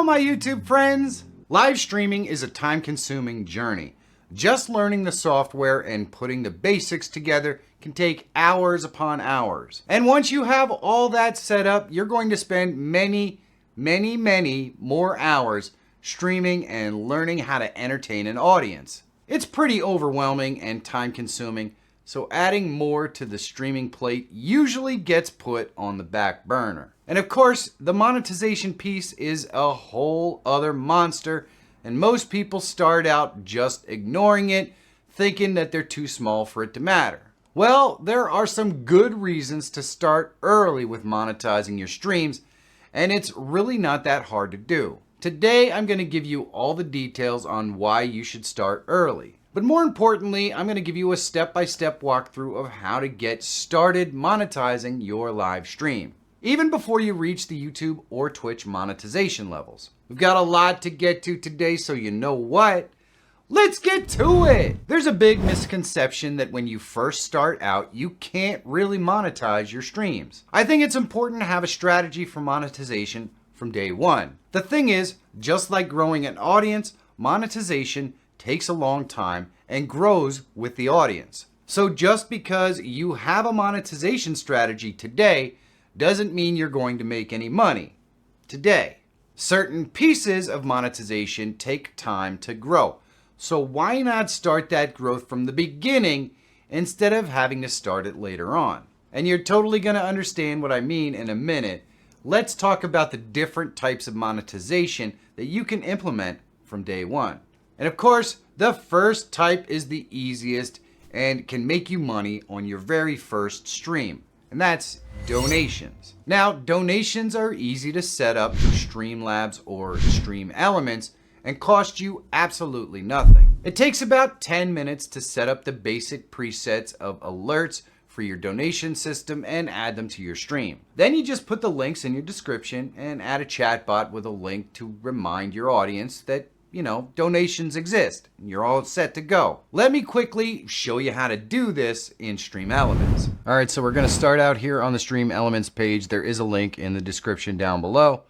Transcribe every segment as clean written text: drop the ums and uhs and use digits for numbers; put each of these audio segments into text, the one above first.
my YouTube friends! Live streaming is a time-consuming journey. Just learning the software and putting the basics together can take hours upon hours. And once you have all that set up, you're going to spend many more hours streaming and learning how to entertain an audience. It's pretty overwhelming and time-consuming, so adding more to the streaming plate usually gets put on the back burner. And of course, the monetization piece is a whole other monster, and most people start out just ignoring it, thinking that they're too small for it to matter. Well, there are some good reasons to start early with monetizing your streams, and it's really not that hard to do. Today, I'm going to give you all the details on why you should start early. But more importantly, I'm going to give you a step-by-step walkthrough of how to get started monetizing your live stream, even before you reach the YouTube or Twitch monetization levels. We've got a lot to get to today, so you know what? Let's get to it! There's a big misconception that when you first start out, you can't really monetize your streams. I think it's important to have a strategy for monetization from day one. The thing is, just like growing an audience, monetization takes a long time and grows with the audience. So just because you have a monetization strategy today doesn't mean you're going to make any money today. Certain pieces of monetization take time to grow. So why not start that growth from the beginning instead of having to start it later on? And you're totally going to understand what I mean in a minute. Let's talk about the different types of monetization that you can implement from day one. And of course, the first type is the easiest and can make you money on your very first stream, and that's donations. Now, donations are easy to set up through Streamlabs or Stream Elements and cost you absolutely nothing. It takes about 10 minutes to set up the basic presets of alerts for your donation system and add them to your stream. Then you just put the links in your description and add a chatbot with a link to remind your audience that donations exist. You're all set to go. Let me quickly show you how to do this in Stream Elements. All right, so we're going to start out here on the Stream Elements page. There is a link in the description down below,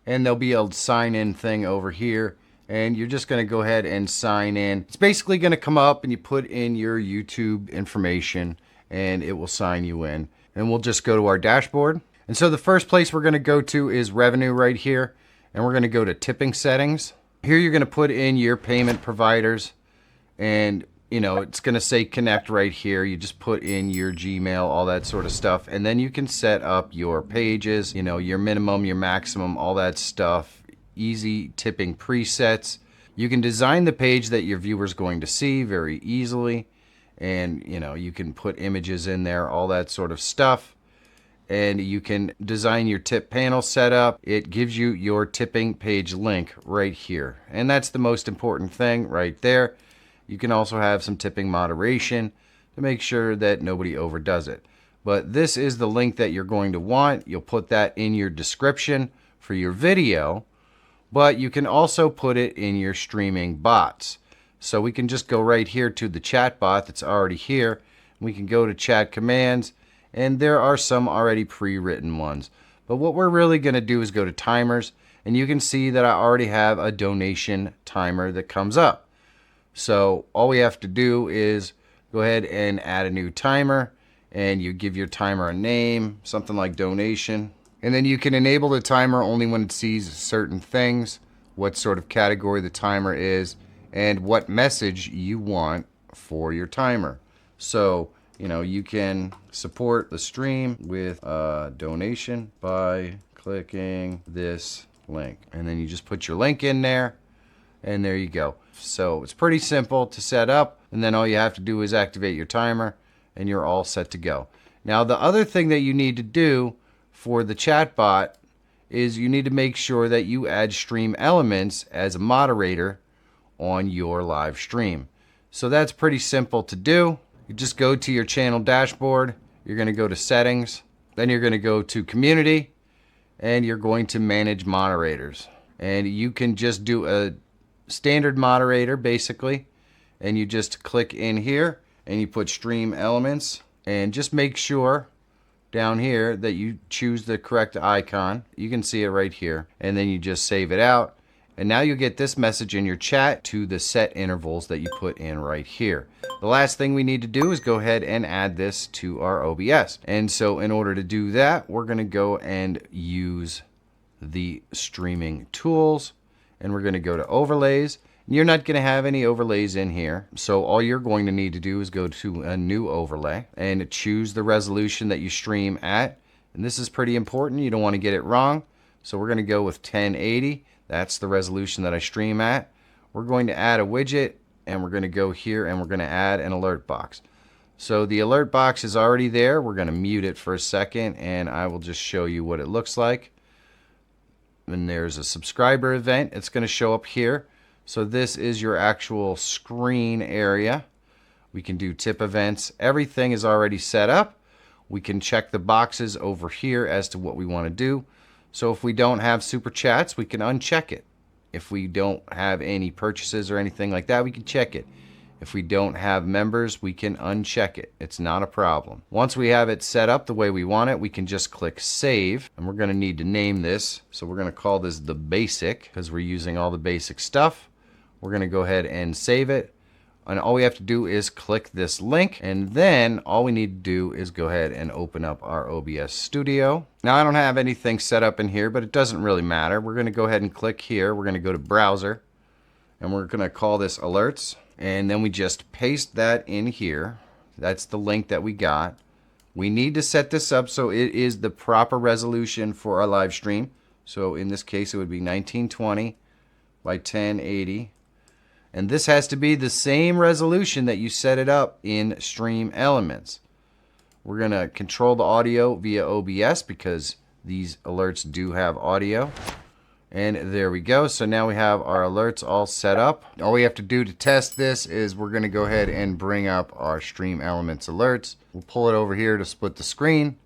and there'll be a sign in thing over here, and you're just going to go ahead and sign in. It's basically going to come up and you put in your YouTube information and it will sign you in. And we'll just go to our dashboard. And so the first place we're going to go to is revenue right here, and we're going to go to tipping settings. Here you're going to put in your payment providers, and it's going to say connect right here. You just put in your Gmail, all that sort of stuff, and then you can set up your pages, your minimum, your maximum, all that stuff. Easy tipping presets. You can design the page that your viewer's going to see very easily, and you can put images in there, all that sort of stuff. And you can design your tip panel setup. It gives you your tipping page link right here. And that's the most important thing right there. You can also have some tipping moderation to make sure that nobody overdoes it. But this is the link that you're going to want. You'll put that in your description for your video, but you can also put it in your streaming bots. So we can just go right here to the chat bot that's already here. We can go to chat commands, and there are some already pre-written ones. But what we're really going to do is go to timers, and you can see that I already have a donation timer that comes up. So all we have to do is go ahead and add a new timer, and you give your timer a name, something like donation. And then you can enable the timer only when it sees certain things, what sort of category the timer is, and what message you want for your timer. So you can support the stream with a donation by clicking this link. And then you just put your link in there, and there you go. So it's pretty simple to set up, and then all you have to do is activate your timer, and you're all set to go. Now, the other thing that you need to do for the chatbot is you need to make sure that you add Stream Elements as a moderator on your live stream. So that's pretty simple to do. You just go to your channel dashboard, you're going to go to settings, then you're going to go to community, and you're going to manage moderators. And you can just do a standard moderator basically, and you just click in here and you put Stream Elements, and just make sure down here that you choose the correct icon. You can see it right here, and then you just save it out, And now you'll get this message in your chat to the set intervals that you put in right here. The last thing we need to do is go ahead and add this to our OBS. And so in order to do that, we're going to go and use the streaming tools, and we're going to go to overlays. You're not going to have any overlays in here. So all you're going to need to do is go to a new overlay and choose the resolution that you stream at. And this is pretty important. You don't want to get it wrong. So we're going to go with 1080. That's the resolution that I stream at. We're going to add a widget, and we're going to go here and we're going to add an alert box. So the alert box is already there. We're going to mute it for a second, and I will just show you what it looks like. And there's a subscriber event. It's going to show up here. So this is your actual screen area. We can do tip events. Everything is already set up. We can check the boxes over here as to what we want to do. So if we don't have super chats, we can uncheck it. If we don't have any purchases or anything like that, we can check it. If we don't have members, we can uncheck it. It's not a problem. Once we have it set up the way we want it, we can just click save. And we're going to need to name this. So we're going to call this the basic because we're using all the basic stuff. We're going to go ahead and save it. And all we have to do is click this link, and then all we need to do is go ahead and open up our OBS Studio. Now I don't have anything set up in here, but it doesn't really matter. We're going to go ahead and click here. We're going to go to browser, and we're going to call this alerts, and then we just paste that in here. That's the link that we got. We need to set this up so it is the proper resolution for our live stream. So in this case, it would be 1920 by 1080. And this has to be the same resolution that you set it up in Stream Elements. We're going to control the audio via OBS because these alerts do have audio. And there we go. So now we have our alerts all set up. All we have to do to test this is we're going to go ahead and bring up our Stream Elements alerts. We'll pull it over here to split the screen.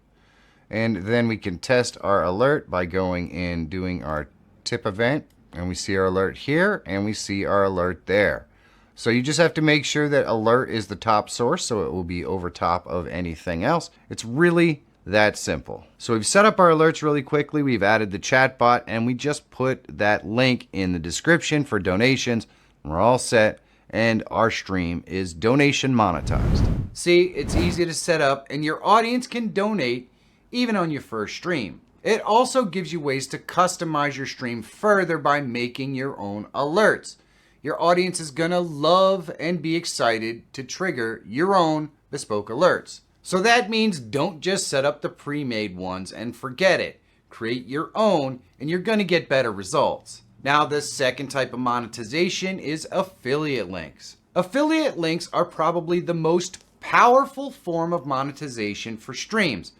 And then we can test our alert by going and doing our tip event. And we see our alert here, and we see our alert there. So you just have to make sure that alert is the top source, so it will be over top of anything else. It's really that simple. So we've set up our alerts really quickly. We've added the chat bot, and we just put that link in the description for donations. We're all set, and our stream is donation monetized. See, it's easy to set up, and your audience can donate even on your first stream. It also gives you ways to customize your stream further by making your own alerts. Your audience is going to love and be excited to trigger your own bespoke alerts. So that means don't just set up the pre-made ones and forget it. Create your own and you're going to get better results. Now the second type of monetization is affiliate links. Affiliate links are probably the most powerful form of monetization for streams,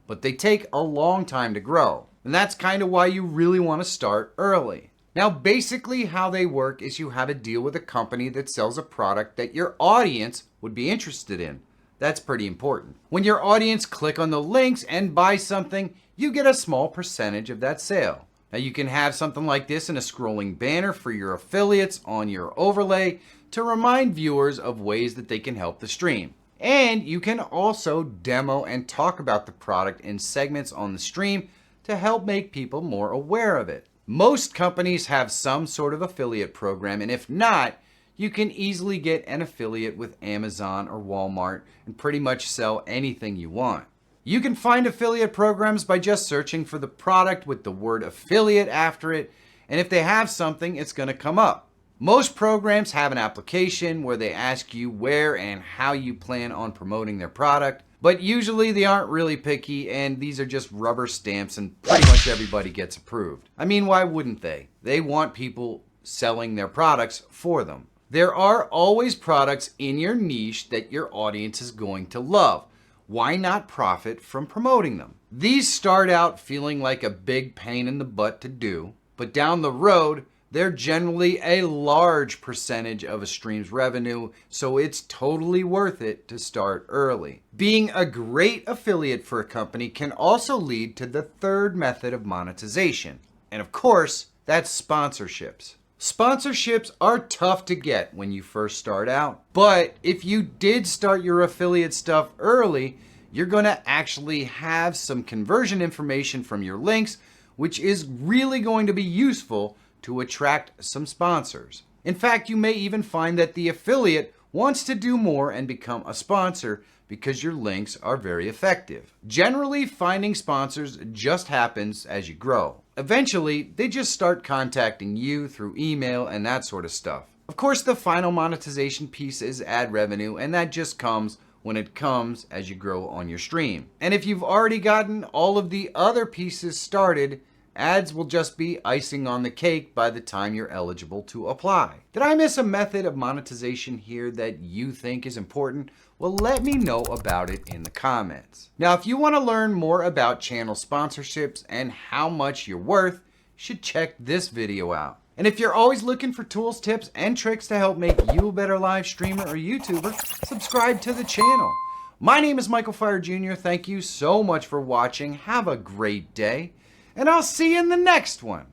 but they take a long time to grow. And that's kind of why you really want to start early. Now, basically how they work is you have a deal with a company that sells a product that your audience would be interested in. That's pretty important. When your audience click on the links and buy something, you get a small percentage of that sale. Now you can have something like this in a scrolling banner for your affiliates on your overlay to remind viewers of ways that they can help the stream. And you can also demo and talk about the product in segments on the stream to help make people more aware of it. Most companies have some sort of affiliate program, and if not, you can easily get an affiliate with Amazon or Walmart and pretty much sell anything you want. You can find affiliate programs by just searching for the product with the word affiliate after it, and if they have something, it's going to come up. Most programs have an application where they ask you where and how you plan on promoting their product, but usually they aren't really picky and these are just rubber stamps and pretty much everybody gets approved. I mean, why wouldn't they? They want people selling their products for them. There are always products in your niche that your audience is going to love. Why not profit from promoting them? These start out feeling like a big pain in the butt to do, but down the road, they're generally a large percentage of a stream's revenue, so it's totally worth it to start early. Being a great affiliate for a company can also lead to the third method of monetization. And of course, that's sponsorships. Sponsorships are tough to get when you first start out, but if you did start your affiliate stuff early, you're going to actually have some conversion information from your links, which is really going to be useful to attract some sponsors. In fact, you may even find that the affiliate wants to do more and become a sponsor because your links are very effective. Generally, finding sponsors just happens as you grow. Eventually, they just start contacting you through email and that sort of stuff. Of course, the final monetization piece is ad revenue, and that just comes when it comes as you grow on your stream. And if you've already gotten all of the other pieces started, ads will just be icing on the cake by the time you're eligible to apply. Did I miss a method of monetization here that you think is important? Well, let me know about it in the comments. Now, if you want to learn more about channel sponsorships and how much you're worth, you should check this video out. And if you're always looking for tools, tips, and tricks to help make you a better live streamer or YouTuber, subscribe to the channel. My name is Michael Feyrer Jr. Thank you so much for watching. Have a great day, and I'll see you in the next one.